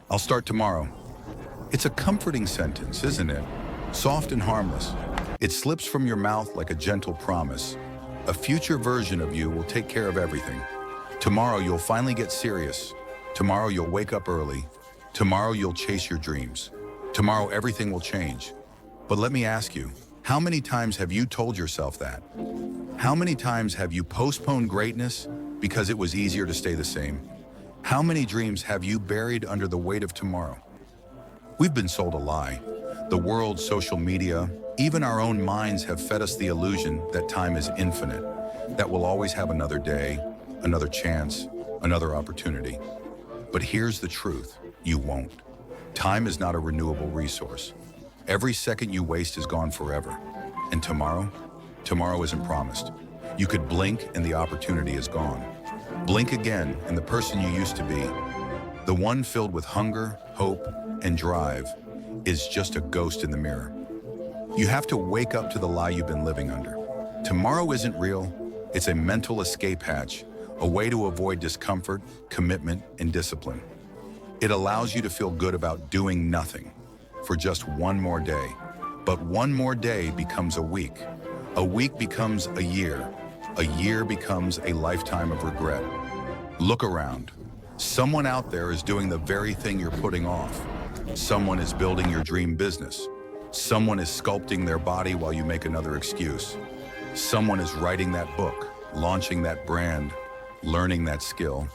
I'll start tomorrow. It's a comforting sentence, isn't it? Soft and harmless. It slips from your mouth like a gentle promise. A future version of you will take care of everything. Tomorrow you'll finally get serious. Tomorrow you'll wake up early. Tomorrow you'll chase your dreams. Tomorrow everything will change. But let me ask you, how many times have you told yourself that? How many times have you postponed greatness because it was easier to stay the same? How many dreams have you buried under the weight of tomorrow? We've been sold a lie. The world, social media, even our own minds have fed us the illusion that time is infinite, that we'll always have another day, another chance, another opportunity. But here's the truth, you won't. Time is not a renewable resource. Every second you waste is gone forever. And tomorrow isn't promised. You could blink and the opportunity is gone. Blink again and the person you used to be, the one filled with hunger, hope, and drive, is just a ghost in the mirror. You have to wake up to the lie you've been living under. Tomorrow isn't real. It's a mental escape hatch, a way to avoid discomfort, commitment, and discipline. It allows you to feel good about doing nothing for just one more day. But one more day becomes a week becomes a year becomes a lifetime of regret. Look around. Someone out there is doing the very thing you're putting off. Someone is building your dream business. Someone is sculpting their body while you make another excuse. Someone is writing that book, launching that brand, learning that skill,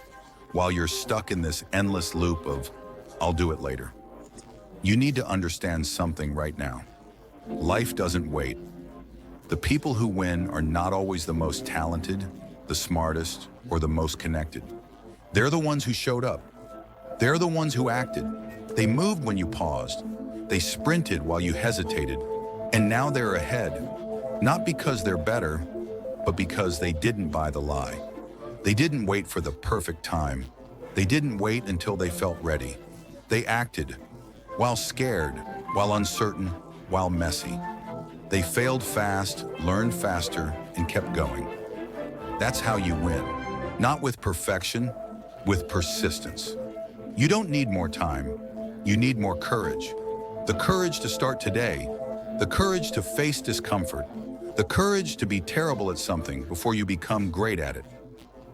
while you're stuck in this endless loop of, I'll do it later. You need to understand something right now. Life doesn't wait. The people who win are not always the most talented, the smartest, or the most connected. They're the ones who showed up. They're the ones who acted. They moved when you paused. They sprinted while you hesitated. And now they're ahead, not because they're better, but because they didn't buy the lie. They didn't wait for the perfect time. They didn't wait until they felt ready. They acted, while scared, while uncertain, while messy. They failed fast, learned faster, and kept going. That's how you win. Not with perfection, with persistence. You don't need more time. You need more courage. The courage to start today. The courage to face discomfort. The courage to be terrible at something before you become great at it.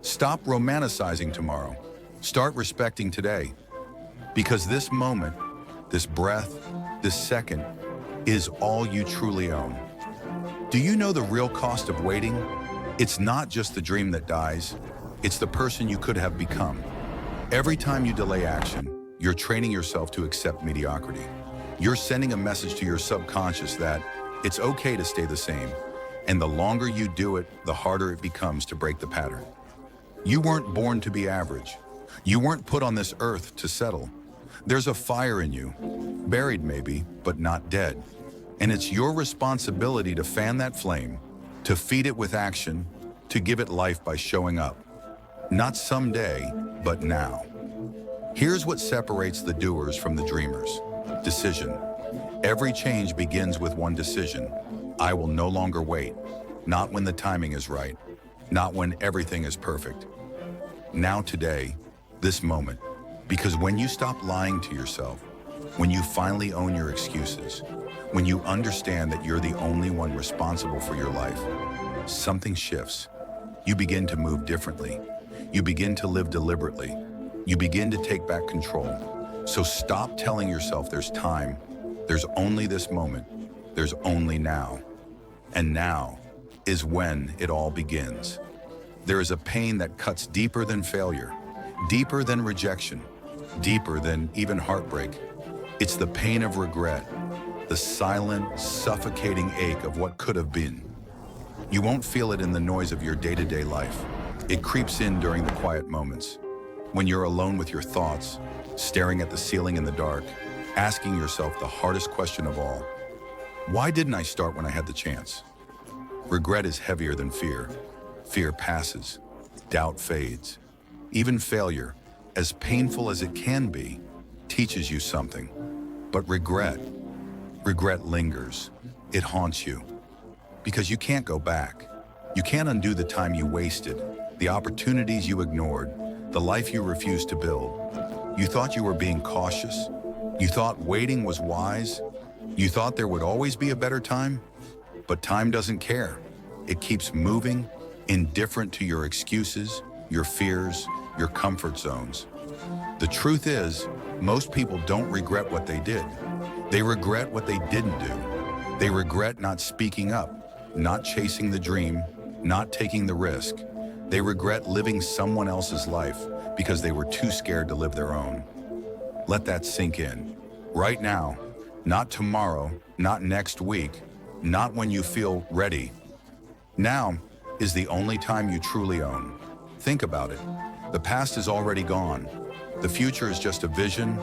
Stop romanticizing tomorrow. Start respecting today. Because this moment, this breath, this second, is all you truly own. Do you know the real cost of waiting? It's not just the dream that dies. It's the person you could have become. Every time you delay action, you're training yourself to accept mediocrity. You're sending a message to your subconscious that it's okay to stay the same. And the longer you do it, the harder it becomes to break the pattern. You weren't born to be average. You weren't put on this earth to settle. There's a fire in you, buried maybe, but not dead. And it's your responsibility to fan that flame, to feed it with action, to give it life by showing up. Not someday, but now. Here's what separates the doers from the dreamers. Decision. Every change begins with one decision. I will no longer wait. Not when the timing is right. Not when everything is perfect. Now today, this moment. Because when you stop lying to yourself, when you finally own your excuses, when you understand that you're the only one responsible for your life, something shifts. You begin to move differently. You begin to live deliberately. You begin to take back control. So stop telling yourself there's time. There's only this moment. There's only now. And now is when it all begins. There is a pain that cuts deeper than failure, deeper than rejection, deeper than even heartbreak. It's the pain of regret, the silent, suffocating ache of what could have been. You won't feel it in the noise of your day-to-day life. It creeps in during the quiet moments, when you're alone with your thoughts, staring at the ceiling in the dark, asking yourself the hardest question of all. Why didn't I start when I had the chance? Regret is heavier than fear. Fear passes. Doubt fades. Even failure, as painful as it can be, teaches you something. But regret lingers. It haunts you. Because you can't go back. You can't undo the time you wasted, the opportunities you ignored, the life you refused to build. You thought you were being cautious. You thought waiting was wise. You thought there would always be a better time. But time doesn't care. It keeps moving, indifferent to your excuses, your fears, your comfort zones. The truth is, most people don't regret what they did. They regret what they didn't do. They regret not speaking up, not chasing the dream, not taking the risk. They regret living someone else's life because they were too scared to live their own. Let that sink in. Right now, not tomorrow, not next week, not when you feel ready. Now is the only time you truly own. Think about it. The past is already gone. The future is just a vision,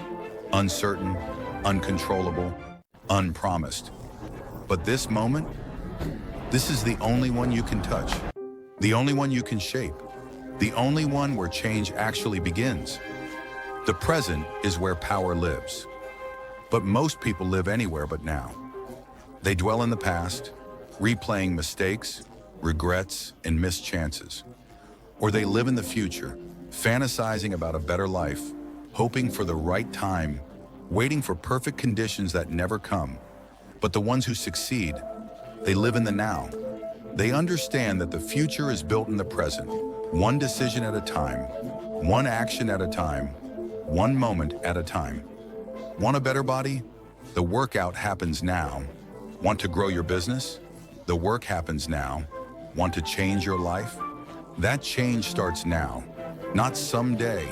uncertain, uncontrollable, unpromised. But this moment, this is the only one you can touch, the only one you can shape, the only one where change actually begins. The present is where power lives. But most people live anywhere but now. They dwell in the past, replaying mistakes, regrets, and missed chances. Or they live in the future, fantasizing about a better life, hoping for the right time, waiting for perfect conditions that never come. But the ones who succeed, they live in the now. They understand that the future is built in the present, one decision at a time, one action at a time, one moment at a time. Want a better body? The workout happens now. Want to grow your business? The work happens now. Want to change your life? That change starts now. Not someday,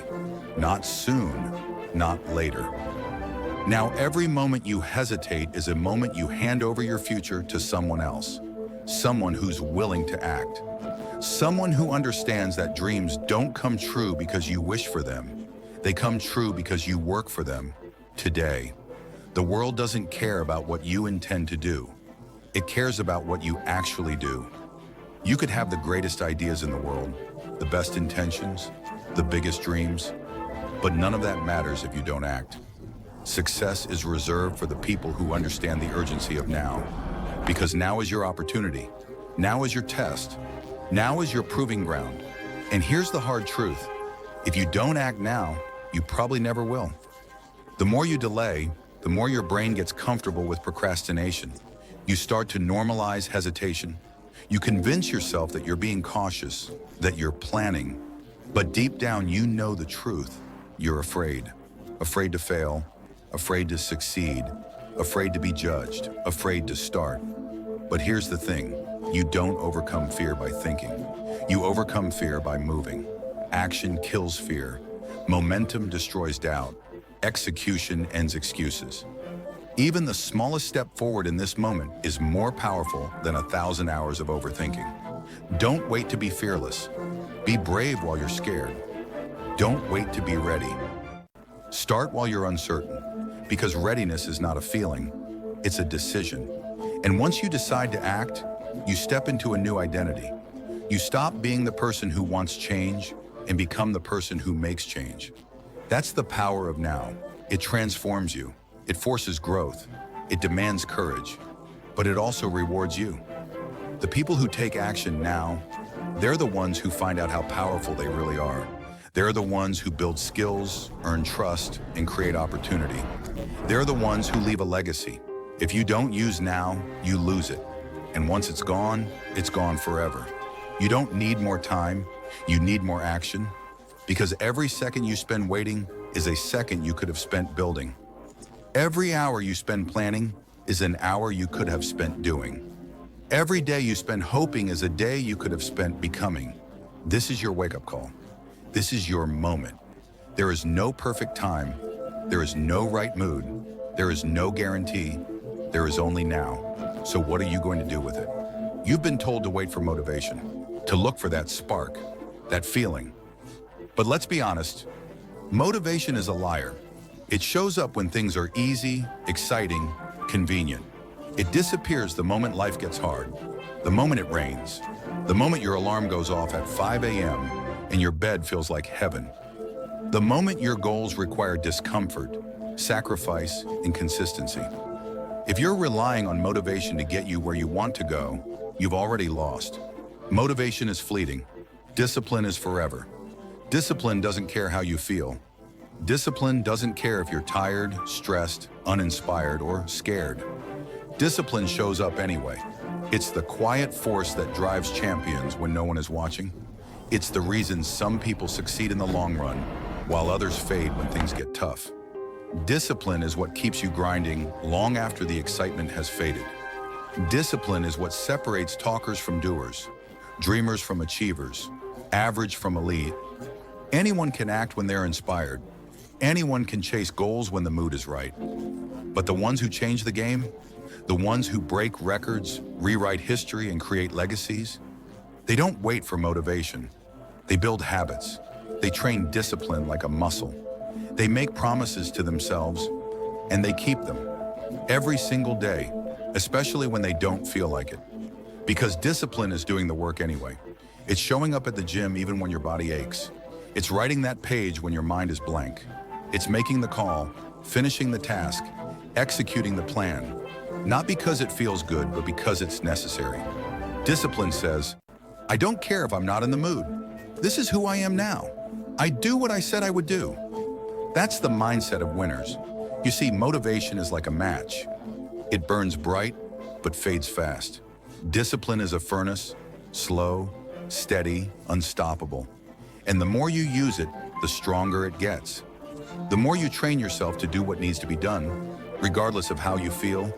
not soon, not later. Now, every moment you hesitate is a moment you hand over your future to someone else. Someone who's willing to act. Someone who understands that dreams don't come true because you wish for them. They come true because you work for them. Today, the world doesn't care about what you intend to do. It cares about what you actually do. You could have the greatest ideas in the world, the best intentions, the biggest dreams, but none of that matters if you don't act. Success is reserved for the people who understand the urgency of now, because now is your opportunity. Now is your test. Now is your proving ground. And here's the hard truth. If you don't act now, you probably never will. The more you delay, the more your brain gets comfortable with procrastination. You start to normalize hesitation. You convince yourself that you're being cautious, that you're planning. But deep down, you know the truth. You're afraid. Afraid to fail, afraid to succeed, afraid to be judged, afraid to start. But here's the thing. You don't overcome fear by thinking. You overcome fear by moving. Action kills fear. Momentum destroys doubt. Execution ends excuses. Even the smallest step forward in this moment is more powerful than 1,000 hours of overthinking. Don't wait to be fearless. Be brave while you're scared. Don't wait to be ready. Start while you're uncertain, because readiness is not a feeling, it's a decision. And once you decide to act, you step into a new identity. You stop being the person who wants change and become the person who makes change. That's the power of now. It transforms you. It forces growth. It demands courage. But it also rewards you. The people who take action now, they're the ones who find out how powerful they really are. They're the ones who build skills, earn trust, and create opportunity. They're the ones who leave a legacy. If you don't use now, you lose it. And once it's gone forever. You don't need more time. You need more action. Because every second you spend waiting is a second you could have spent building. Every hour you spend planning is an hour you could have spent doing. Every day you spend hoping is a day you could have spent becoming. This is your wake-up call. This is your moment. There is no perfect time. There is no right mood. There is no guarantee. There is only now. So what are you going to do with it? You've been told to wait for motivation, to look for that spark, that feeling. But let's be honest, motivation is a liar. It shows up when things are easy, exciting, convenient. It disappears the moment life gets hard, the moment it rains, the moment your alarm goes off at 5 a.m. and your bed feels like heaven, the moment your goals require discomfort, sacrifice, and consistency. If you're relying on motivation to get you where you want to go, you've already lost. Motivation is fleeting. Discipline is forever. Discipline doesn't care how you feel. Discipline doesn't care if you're tired, stressed, uninspired, or scared. Discipline shows up anyway. It's the quiet force that drives champions when no one is watching. It's the reason some people succeed in the long run, while others fade when things get tough. Discipline is what keeps you grinding long after the excitement has faded. Discipline is what separates talkers from doers, dreamers from achievers, average from elite. Anyone can act when they're inspired. Anyone can chase goals when the mood is right. But the ones who change the game, the ones who break records, rewrite history, and create legacies, they don't wait for motivation. They build habits. They train discipline like a muscle. They make promises to themselves, and they keep them every single day, especially when they don't feel like it. Because discipline is doing the work anyway. It's showing up at the gym even when your body aches. It's writing that page when your mind is blank. It's making the call, finishing the task, executing the plan, not because it feels good, but because it's necessary. Discipline says, I don't care if I'm not in the mood. This is who I am now. I do what I said I would do. That's the mindset of winners. You see, motivation is like a match. It burns bright, but fades fast. Discipline is a furnace, slow, steady, unstoppable. And the more you use it, the stronger it gets. The more you train yourself to do what needs to be done, regardless of how you feel,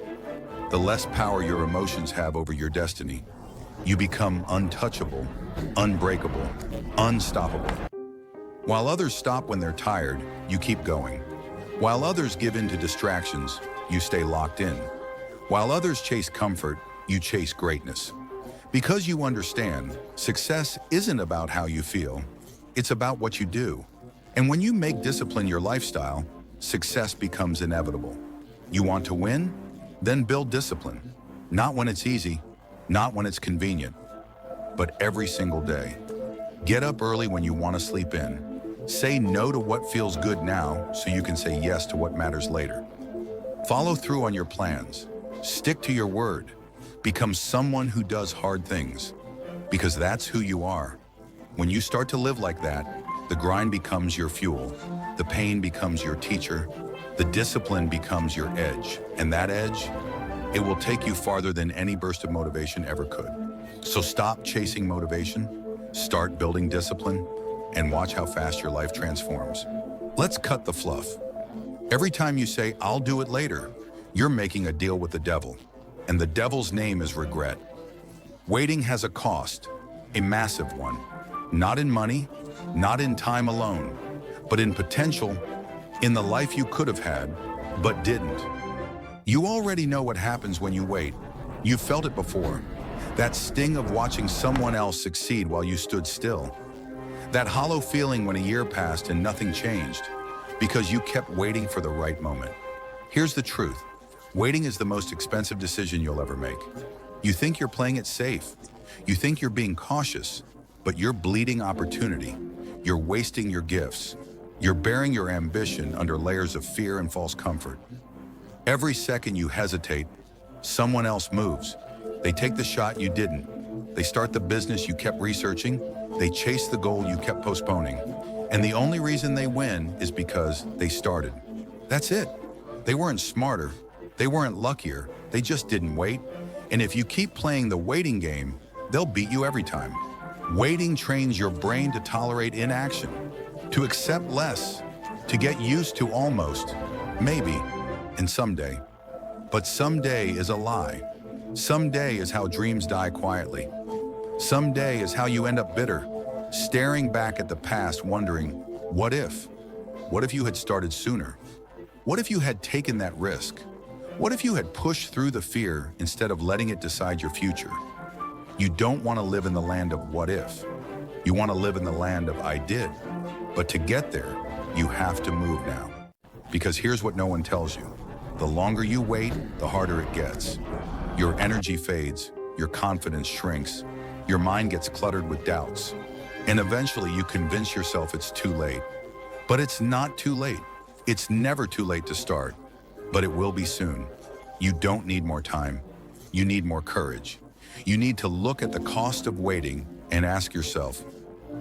the less power your emotions have over your destiny. You become untouchable, unbreakable, unstoppable. While others stop when they're tired, you keep going. While others give in to distractions, you stay locked in. While others chase comfort, you chase greatness. Because you understand, success isn't about how you feel, it's about what you do. And when you make discipline your lifestyle, success becomes inevitable. You want to win? Then build discipline. Not when it's easy, not when it's convenient, but every single day. Get up early when you want to sleep in. Say no to what feels good now so you can say yes to what matters later. Follow through on your plans. Stick to your word. Become someone who does hard things, because that's who you are. When you start to live like that, the grind becomes your fuel, the pain becomes your teacher, the discipline becomes your edge, and that edge, it will take you farther than any burst of motivation ever could. So stop chasing motivation, start building discipline, and watch how fast your life transforms. Let's cut the fluff. Every time you say, I'll do it later, you're making a deal with the devil, and the devil's name is regret. Waiting has a cost, a massive one, not in money, not in time alone, but in potential, in the life you could have had, but didn't. You already know what happens when you wait. You've felt it before. That sting of watching someone else succeed while you stood still. That hollow feeling when a year passed and nothing changed, because you kept waiting for the right moment. Here's the truth. Waiting is the most expensive decision you'll ever make. You think you're playing it safe. You think you're being cautious, but you're bleeding opportunity. You're wasting your gifts. You're bearing your ambition under layers of fear and false comfort. Every second you hesitate, someone else moves. They take the shot you didn't. They start the business you kept researching. They chase the goal you kept postponing. And the only reason they win is because they started. That's it. They weren't smarter. They weren't luckier. They just didn't wait. And if you keep playing the waiting game, they'll beat you every time. Waiting trains your brain to tolerate inaction, to accept less, to get used to almost, maybe, and someday. But someday is a lie. Someday is how dreams die quietly. Someday is how you end up bitter, staring back at the past wondering, what if? What if you had started sooner? What if you had taken that risk? What if you had pushed through the fear instead of letting it decide your future? You don't want to live in the land of what if. You want to live in the land of I did. But to get there, you have to move now. Because here's what no one tells you. The longer you wait, the harder it gets. Your energy fades, your confidence shrinks, your mind gets cluttered with doubts, and eventually you convince yourself it's too late. But it's not too late. It's never too late to start, but it will be soon. You don't need more time. You need more courage. You need to look at the cost of waiting and ask yourself,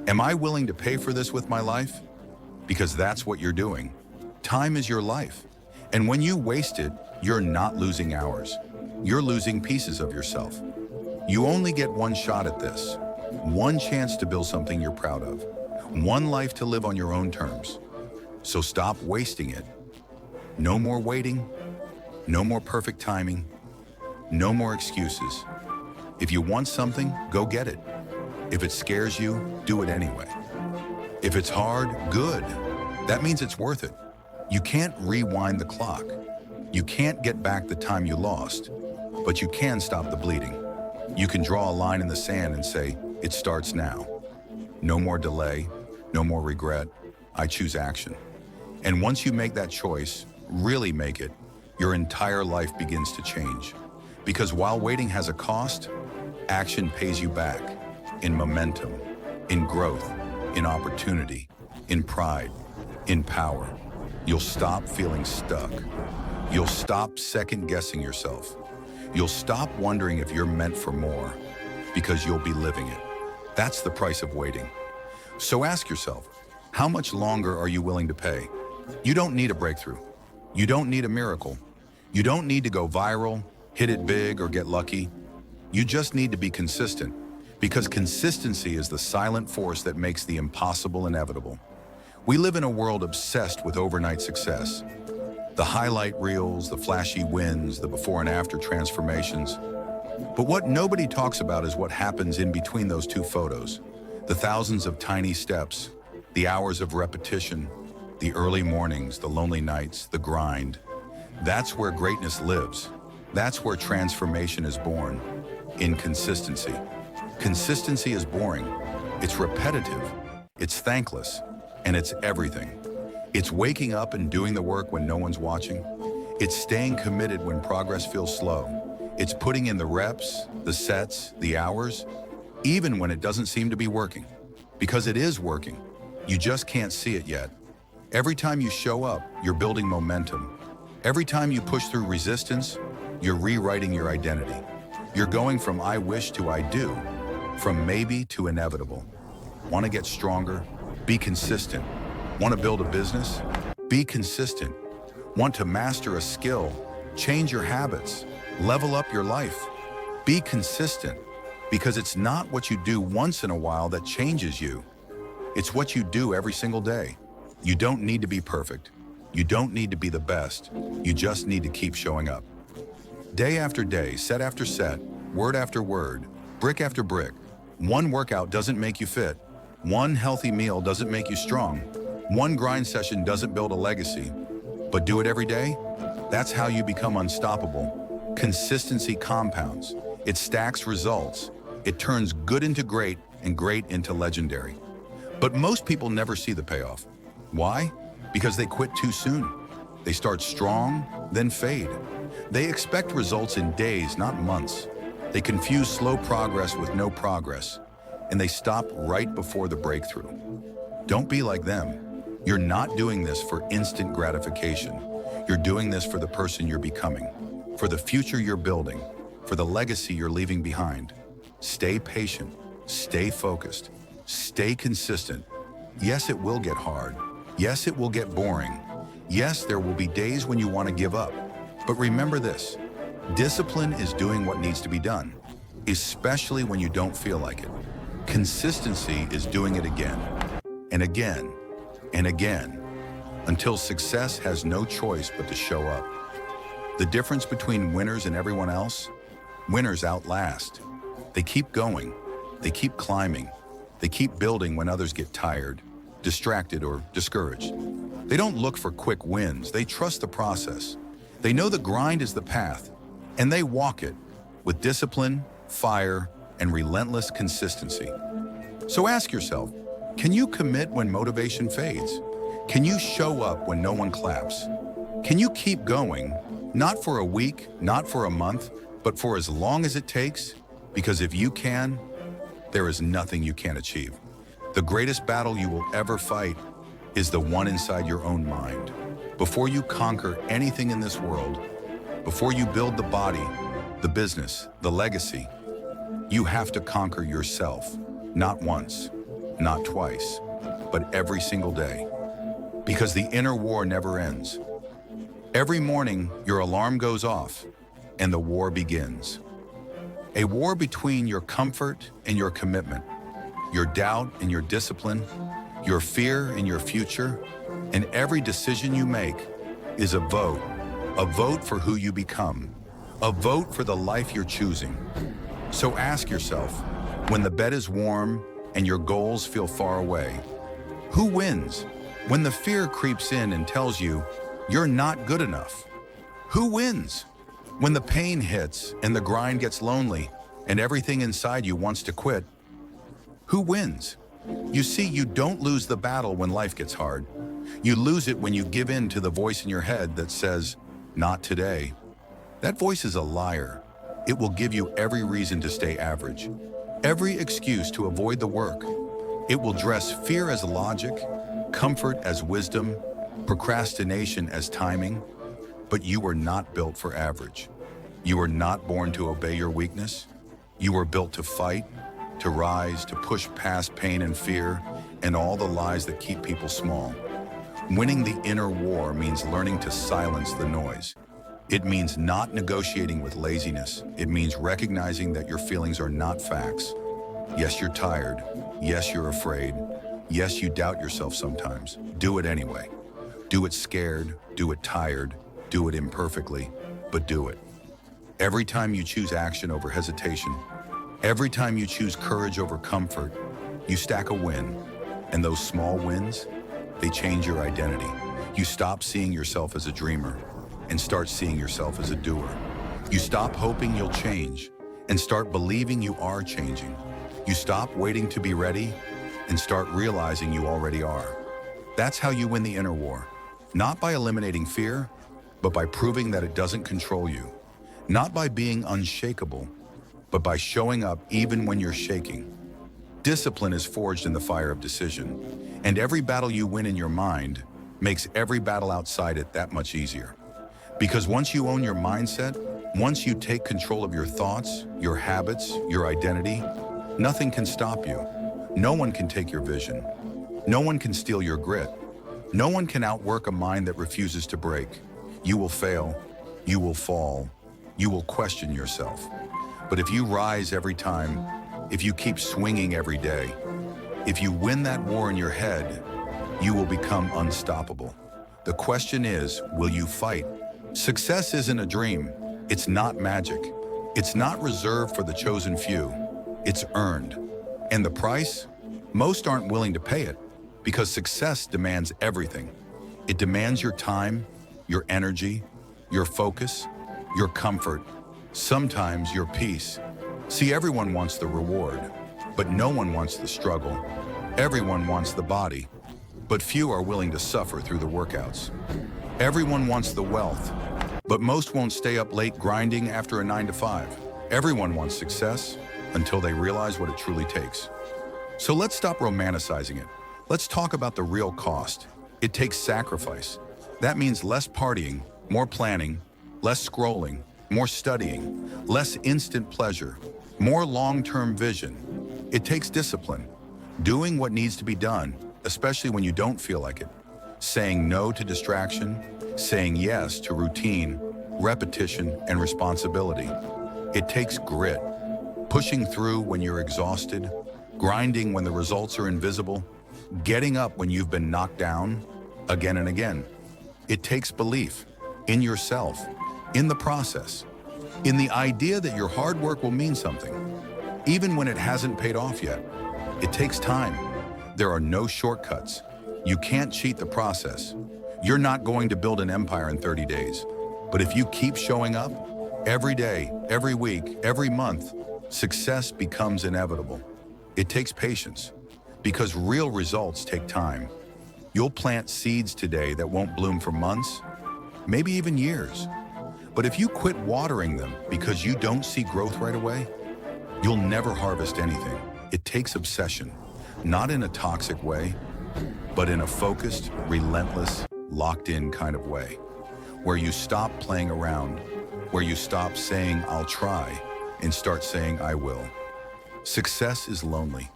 am I willing to pay for this with my life? because that's what you're doing. Time is your life. And when you waste it, you're not losing hours. You're losing pieces of yourself. You only get one shot at this, one chance to build something you're proud of, one life to live on your own terms. So stop wasting it. No more waiting, no more perfect timing, no more excuses. If you want something, go get it. If it scares you, do it anyway. If it's hard, good. That means it's worth it. You can't rewind the clock. You can't get back the time you lost, but you can stop the bleeding. You can draw a line in the sand and say, it starts now. No more delay, no more regret. I choose action. And once you make that choice, really make it, your entire life begins to change. Because while waiting has a cost, action pays you back in momentum, in growth, in opportunity, in pride, in power. You'll stop feeling stuck. You'll stop second-guessing yourself. You'll stop wondering if you're meant for more, because you'll be living it. That's the price of waiting. So ask yourself, how much longer are you willing to pay? You don't need a breakthrough. You don't need a miracle. You don't need to go viral, hit it big, or get lucky. You just need to be consistent, because consistency is the silent force that makes the impossible inevitable. We live in a world obsessed with overnight success. The highlight reels, the flashy wins, the before and after transformations. But what nobody talks about is what happens in between those two photos. The thousands of tiny steps, the hours of repetition, the early mornings, the lonely nights, the grind. That's where greatness lives. That's where transformation is born, in consistency. Consistency is boring. It's repetitive. It's thankless. And it's everything. It's waking up and doing the work when no one's watching. It's staying committed when progress feels slow. It's putting in the reps, the sets, the hours, even when it doesn't seem to be working. Because it is working. You just can't see it yet. Every time you show up, you're building momentum. Every time you push through resistance, you're rewriting your identity. You're going from I wish to I do, from maybe to inevitable. Want to get stronger? Be consistent. Want to build a business? Be consistent. Want to master a skill? Change your habits. Level up your life. Be consistent, because it's not what you do once in a while that changes you. It's what you do every single day. You don't need to be perfect. You don't need to be the best. You just need to keep showing up. Day after day, set after set, word after word, brick after brick. One workout doesn't make you fit. One healthy meal doesn't make you strong. One grind session doesn't build a legacy. But do it every day? That's how you become unstoppable. Consistency compounds. It stacks results. It turns good into great and great into legendary. But most people never see the payoff. Why? Because they quit too soon. They start strong, then fade. They expect results in days, not months. They confuse slow progress with no progress. And they stop right before the breakthrough. Don't be like them. You're not doing this for instant gratification. You're doing this for the person you're becoming, for the future you're building, for the legacy you're leaving behind. Stay patient, stay focused, stay consistent. Yes, it will get hard. Yes, it will get boring. Yes, there will be days when you want to give up. But remember this, discipline is doing what needs to be done, especially when you don't feel like it. Consistency is doing it again, and again, and again, until success has no choice but to show up. The difference between winners and everyone else? Winners outlast. They keep going, they keep climbing, they keep building when others get tired, distracted, or discouraged. They don't look for quick wins, they trust the process. They know the grind is the path, and they walk it with discipline, fire, and relentless consistency. So ask yourself, can you commit when motivation fades? Can you show up when no one claps? Can you keep going, not for a week, not for a month, but for as long as it takes? Because if you can, there is nothing you can't achieve. The greatest battle you will ever fight is the one inside your own mind. Before you conquer anything in this world, before you build the body, the business, the legacy, you have to conquer yourself. Not once, not twice, but every single day. because the inner war never ends. Every morning, your alarm goes off, and the war begins. A war between your comfort and your commitment, your doubt and your discipline, your fear and your future, and every decision you make is a vote for who you become, a vote for the life you're choosing. So ask yourself, when the bed is warm and your goals feel far away, who wins? When the fear creeps in and tells you you're not good enough, who wins? When the pain hits and the grind gets lonely and everything inside you wants to quit, who wins? You see, you don't lose the battle when life gets hard. You lose it when you give in to the voice in your head that says, "Not today." That voice is a liar. It will give you every reason to stay average, every excuse to avoid the work. It will dress fear as logic, comfort as wisdom, procrastination as timing. But you were not built for average. You were not born to obey your weakness. You were built to fight, to rise, to push past pain and fear, and all the lies that keep people small. Winning the inner war means learning to silence the noise. It means not negotiating with laziness. It means recognizing that your feelings are not facts. Yes, you're tired. Yes, you're afraid. Yes, you doubt yourself sometimes. Do it anyway. Do it scared, do it tired, do it imperfectly, but do it. Every time you choose action over hesitation, every time you choose courage over comfort, you stack a win. And those small wins, they change your identity. You stop seeing yourself as a dreamer and start seeing yourself as a doer. You stop hoping you'll change and start believing you are changing. You stop waiting to be ready and start realizing you already are. That's how you win the inner war. Not by eliminating fear, but by proving that it doesn't control you. Not by being unshakable, but by showing up even when you're shaking. Discipline is forged in the fire of decision, and every battle you win in your mind makes every battle outside it that much easier. Because once you own your mindset, once you take control of your thoughts, your habits, your identity, nothing can stop you. No one can take your vision. No one can steal your grit. No one can outwork a mind that refuses to break. You will fail. You will fall. You will question yourself. But if you rise every time, if you keep swinging every day, if you win that war in your head, you will become unstoppable. The question is, will you fight? Success isn't a dream. It's not magic. It's not reserved for the chosen few. It's earned. And the price? Most aren't willing to pay it because success demands everything. It demands your time, your energy, your focus, your comfort, sometimes your peace. See, everyone wants the reward, but no one wants the struggle. Everyone wants the body, but few are willing to suffer through the workouts. Everyone wants the wealth, but most won't stay up late grinding after a 9 to 5. Everyone wants success until they realize what it truly takes. So let's stop romanticizing it. Let's talk about the real cost. It takes sacrifice. That means less partying, more planning, less scrolling, more studying, less instant pleasure, more long-term vision. It takes discipline, doing what needs to be done, especially when you don't feel like it, saying no to distraction, saying yes to routine, repetition, and responsibility. It takes grit, pushing through when you're exhausted, grinding when the results are invisible, getting up when you've been knocked down again and again. It takes belief in yourself, in the process, in the idea that your hard work will mean something, even when it hasn't paid off yet. It takes time. There are no shortcuts. You can't cheat the process. You're not going to build an empire in 30 days. But if you keep showing up, every day, every week, every month, success becomes inevitable. It takes patience, because real results take time. You'll plant seeds today that won't bloom for months, maybe even years. But if you quit watering them because you don't see growth right away, you'll never harvest anything. It takes obsession, not in a toxic way, but in a focused, relentless, locked-in kind of way, where you stop playing around, where you stop saying, "I'll try," and start saying, "I will." Success is lonely.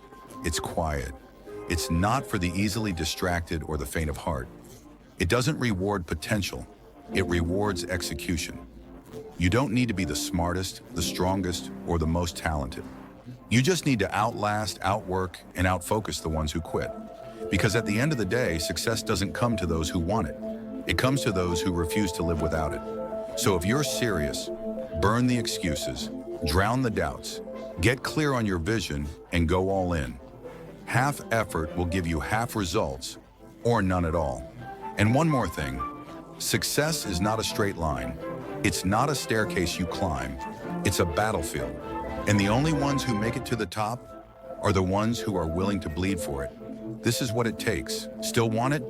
It's quiet. It's not for the easily distracted or the faint of heart. It doesn't reward potential, it rewards execution. You don't need to be the smartest, the strongest, or the most talented. You just need to outlast, outwork, and outfocus the ones who quit. Because at the end of the day, success doesn't come to those who want it. It comes to those who refuse to live without it. So if you're serious, burn the excuses, drown the doubts, get clear on your vision, and go all in. Half effort will give you half results, or none at all. And one more thing, success is not a straight line. It's not a staircase you climb. It's a battlefield. And the only ones who make it to the top are the ones who are willing to bleed for it. This is what it takes. Still want it?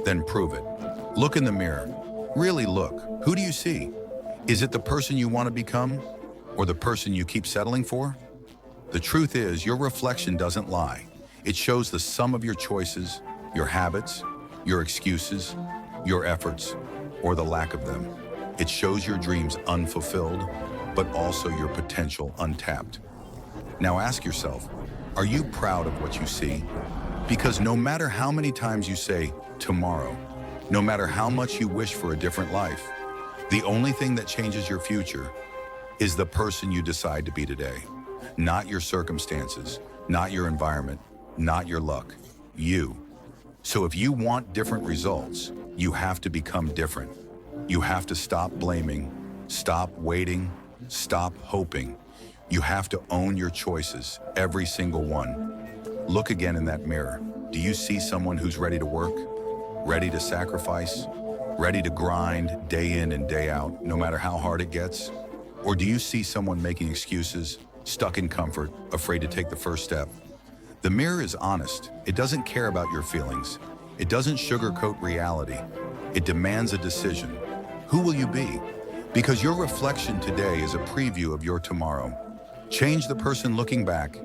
Then prove it. Look in the mirror. Really look. Who do you see? Is it the person you want to become, or the person you keep settling for? The truth is, your reflection doesn't lie. It shows the sum of your choices, your habits, your excuses, your efforts, or the lack of them. It shows your dreams unfulfilled, but also your potential untapped. Now ask yourself, are you proud of what you see? Because no matter how many times you say, tomorrow, no matter how much you wish for a different life, the only thing that changes your future is the person you decide to be today. Not your circumstances, not your environment, not your luck, you. So if you want different results, you have to become different. You have to stop blaming, stop waiting, stop hoping. You have to own your choices, every single one. Look again in that mirror. Do you see someone who's ready to work, ready to sacrifice, ready to grind day in and day out, no matter how hard it gets? Or do you see someone making excuses, stuck in comfort, afraid to take the first step? The mirror is honest. It doesn't care about your feelings. It doesn't sugarcoat reality. It demands a decision. Who will you be? Because your reflection today is a preview of your tomorrow. Change the person looking back,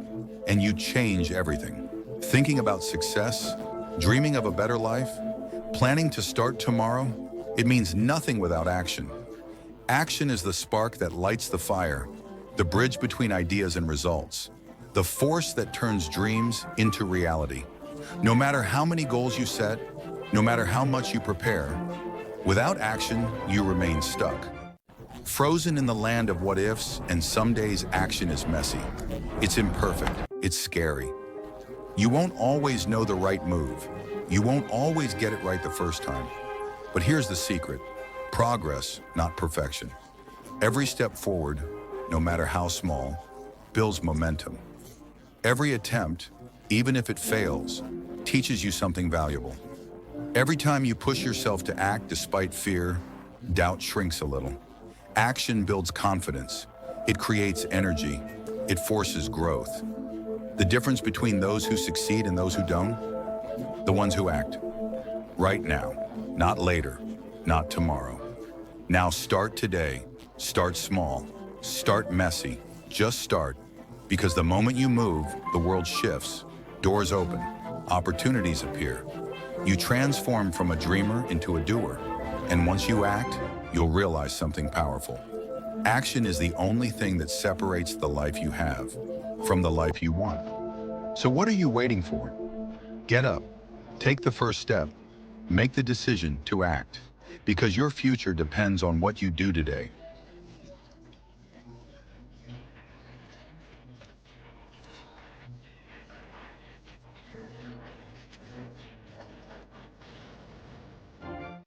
and you change everything. Thinking about success, dreaming of a better life, planning to start tomorrow, it means nothing without action. Action is the spark that lights the fire, the bridge between ideas and results, the force that turns dreams into reality. No matter how many goals you set, no matter how much you prepare, without action, you remain stuck. Frozen in the land of what ifs, and some days action is messy. It's imperfect, it's scary. You won't always know the right move. You won't always get it right the first time. But here's the secret: progress, not perfection. Every step forward, no matter how small, builds momentum. Every attempt, even if it fails, teaches you something valuable. Every time you push yourself to act despite fear, doubt shrinks a little. Action builds confidence. It creates energy. It forces growth. The difference between those who succeed and those who don't? The ones who act. Right now, not later, not tomorrow. Now start today. Start small. Start messy. Just start. Because the moment you move, the world shifts. Doors open. Opportunities appear. You transform from a dreamer into a doer. And once you act, you'll realize something powerful. Action is the only thing that separates the life you have from the life you want. So what are you waiting for? Get up. Take the first step. Make the decision to act. Because your future depends on what you do today.